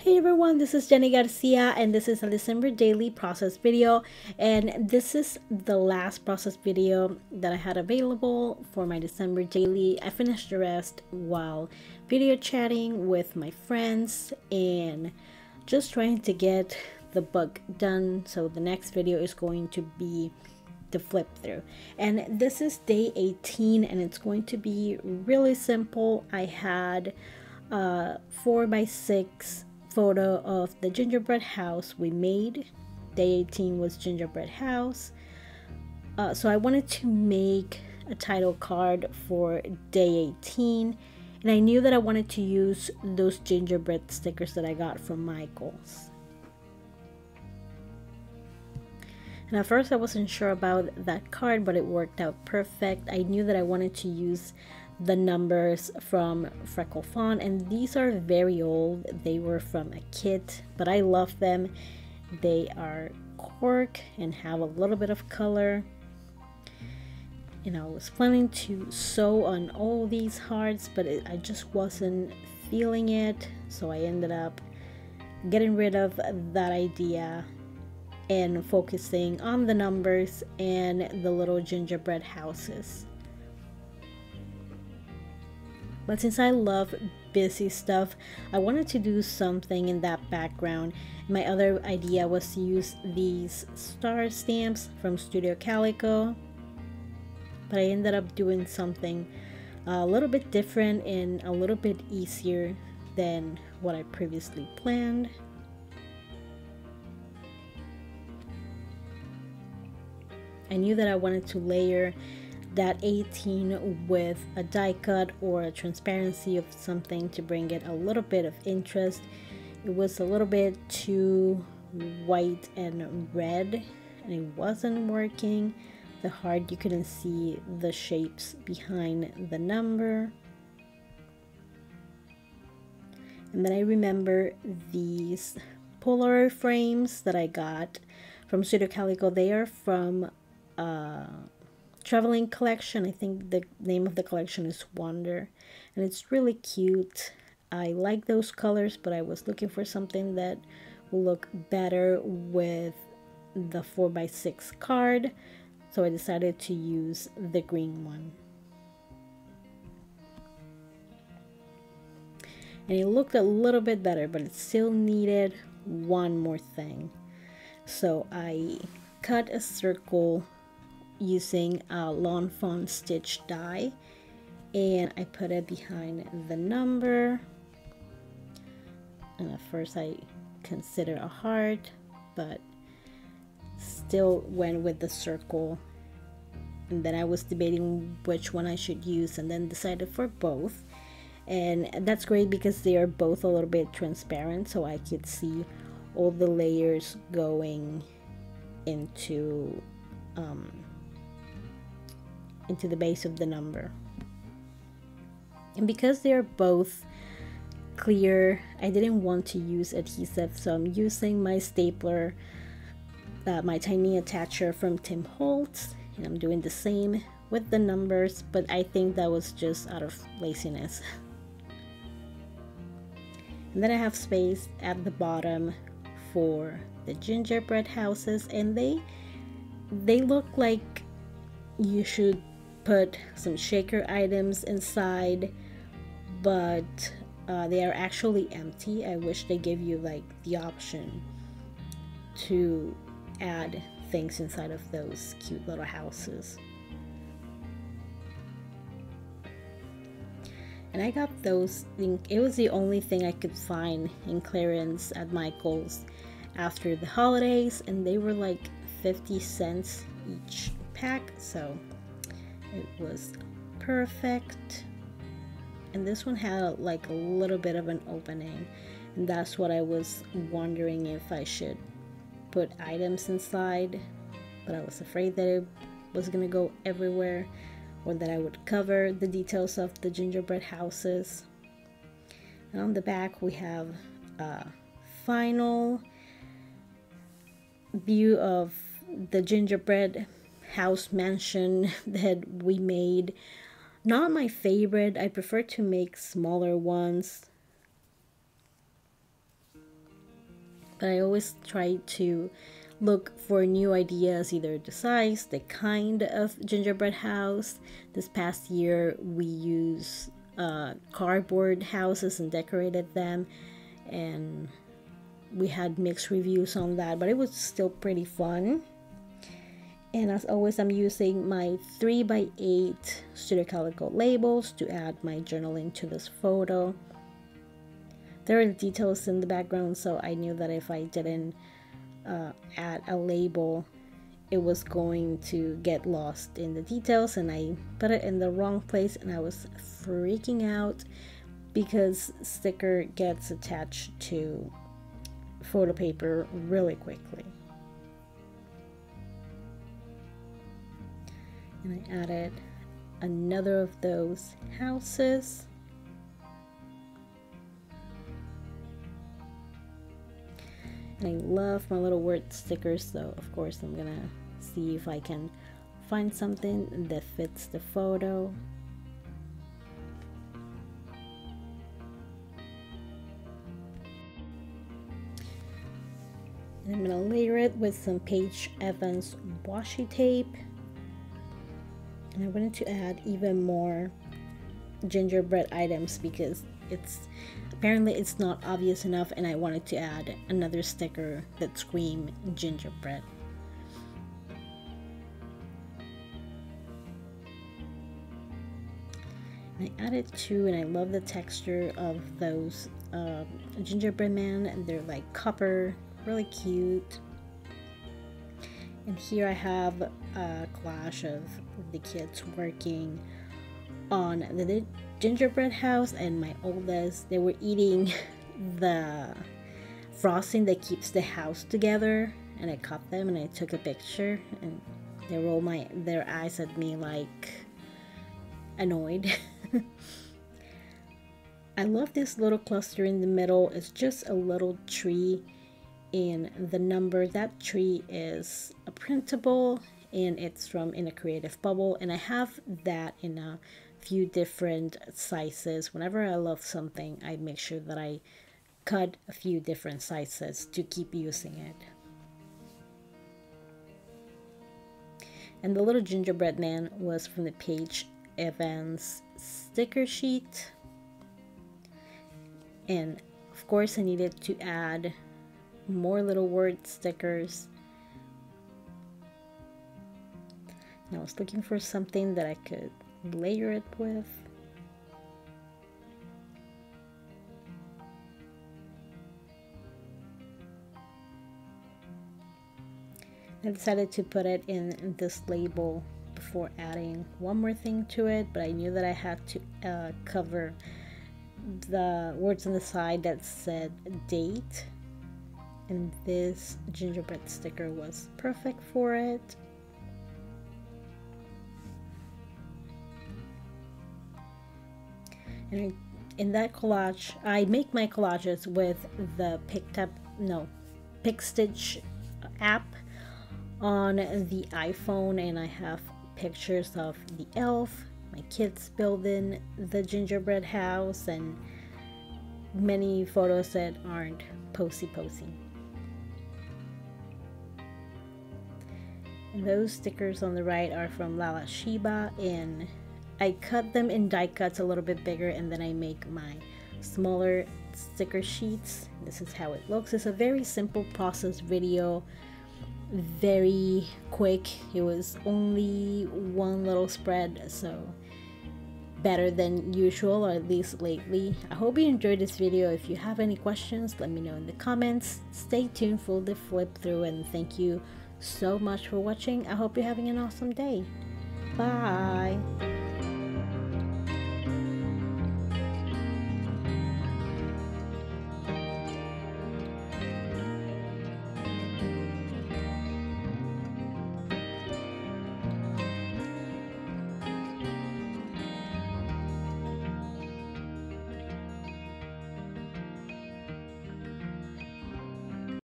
Hey everyone, this is Jenny Garcia and this is a December daily process video, and this is the last process video that I had available for my December daily. I finished the rest while video chatting with my friends and just trying to get the book done. So the next video is going to be the flip through, and this is day 18 and it's going to be really simple. I had 4x6 photo of the gingerbread house we made. Day 18 was gingerbread house. So I wanted to make a title card for day 18, and I knew that I wanted to use those gingerbread stickers that I got from Michael's. And at first I wasn't sure about that card, but it worked out perfect. I knew that I wanted to use the numbers from Freckle Font, and these are very old. They were from a kit, but I love them. They are cork and have a little bit of color. And I was planning to sew on all these hearts, but I just wasn't feeling it, so I ended up getting rid of that idea and focusing on the numbers and the little gingerbread houses. But since I love busy stuff, I wanted to do something in that background. My other idea was to use these star stamps from Studio Calico, but I ended up doing something a little bit different and a little bit easier than what I previously planned. I knew that I wanted to layer that 18 with a die cut or a transparency of something to bring it a little bit of interest. It was a little bit too white and red and it wasn't working. The heart, you couldn't see the shapes behind the number. And then I remember these Polaroid frames that I got from Studio Calico. They are from traveling collection. I think the name of the collection is Wonder, and it's really cute. I like those colors, but I was looking for something that will look better with the 4x6 card, so I decided to use the green one. And it looked a little bit better, but it still needed one more thing. So I cut a circle using a lawn fawn stitch die, and I put it behind the number. And at first I considered a heart, but still went with the circle. And then I was debating which one I should use, and then decided for both. And that's great because they are both a little bit transparent, so I could see all the layers going into the base of the number. And because they are both clear, I didn't want to use adhesive, so I'm using my stapler, my tiny attacher from Tim Holtz, and I'm doing the same with the numbers, but I think that was just out of laziness. And then I have space at the bottom for the gingerbread houses, and they look like you should put some shaker items inside, but they are actually empty. I wish they gave you like the option to add things inside of those cute little houses. And I got those, it was the only thing I could find in clearance at Michael's after the holidays, and they were like 50 cents each pack, so it was perfect. And this one had like a little bit of an opening, and that's what I was wondering if I should put items inside, but I was afraid that it was gonna go everywhere or that I would cover the details of the gingerbread houses. And on the back we have a final view of the gingerbread house mansion that we made. Not my favorite. I prefer to make smaller ones. but I always try to look for new ideas, either the size, the kind of gingerbread house. This past year we used cardboard houses and decorated them, and we had mixed reviews on that, but it was still pretty fun. And as always, I'm using my 3x8 Studio Calico labels to add my journaling to this photo. There are details in the background, so I knew that if I didn't add a label, it was going to get lost in the details, and I put it in the wrong place, and I was freaking out because sticker gets attached to photo paper really quickly. And I added another of those houses. And I love my little word stickers, so of course I'm gonna see if I can find something that fits the photo. And I'm gonna layer it with some Paige Evans washi tape. And I wanted to add even more gingerbread items because apparently it's not obvious enough, and I wanted to add another sticker that screamed gingerbread. And I added two, and I love the texture of those gingerbread men, and they're like copper, really cute. And here I have a collage of the kids working on the gingerbread house, and my oldest, they were eating the frosting that keeps the house together, and I caught them and I took a picture, and they rolled their eyes at me like annoyed. I love this little cluster in the middle. It's just a little tree, and the number, that tree is a printable, and it's from In a Creative Bubble, and I have that in a few different sizes. Whenever I love something, I make sure that I cut a few different sizes to keep using it. And the little gingerbread man was from the Paige Evans sticker sheet, and of course I needed to add more little word stickers. And I was looking for something that I could layer it with. I decided to put it in this label before adding one more thing to it, but I knew that I had to cover the words on the side that said date, and this gingerbread sticker was perfect for it. And in that collage, I make my collages with the PicStitch app on the iPhone, and I have pictures of the elf, my kids building the gingerbread house, and many photos that aren't posy. And those stickers on the right are from Lala Shiba, and I cut them in die cuts a little bit bigger, and then I make my smaller sticker sheets. This is how it looks. It's a very simple process video, very quick. It was only one little spread, so better than usual, or at least lately. I hope you enjoyed this video. If you have any questions, let me know in the comments. Stay tuned for the flip through, and thank you so much for watching. I hope you're having an awesome day. Bye.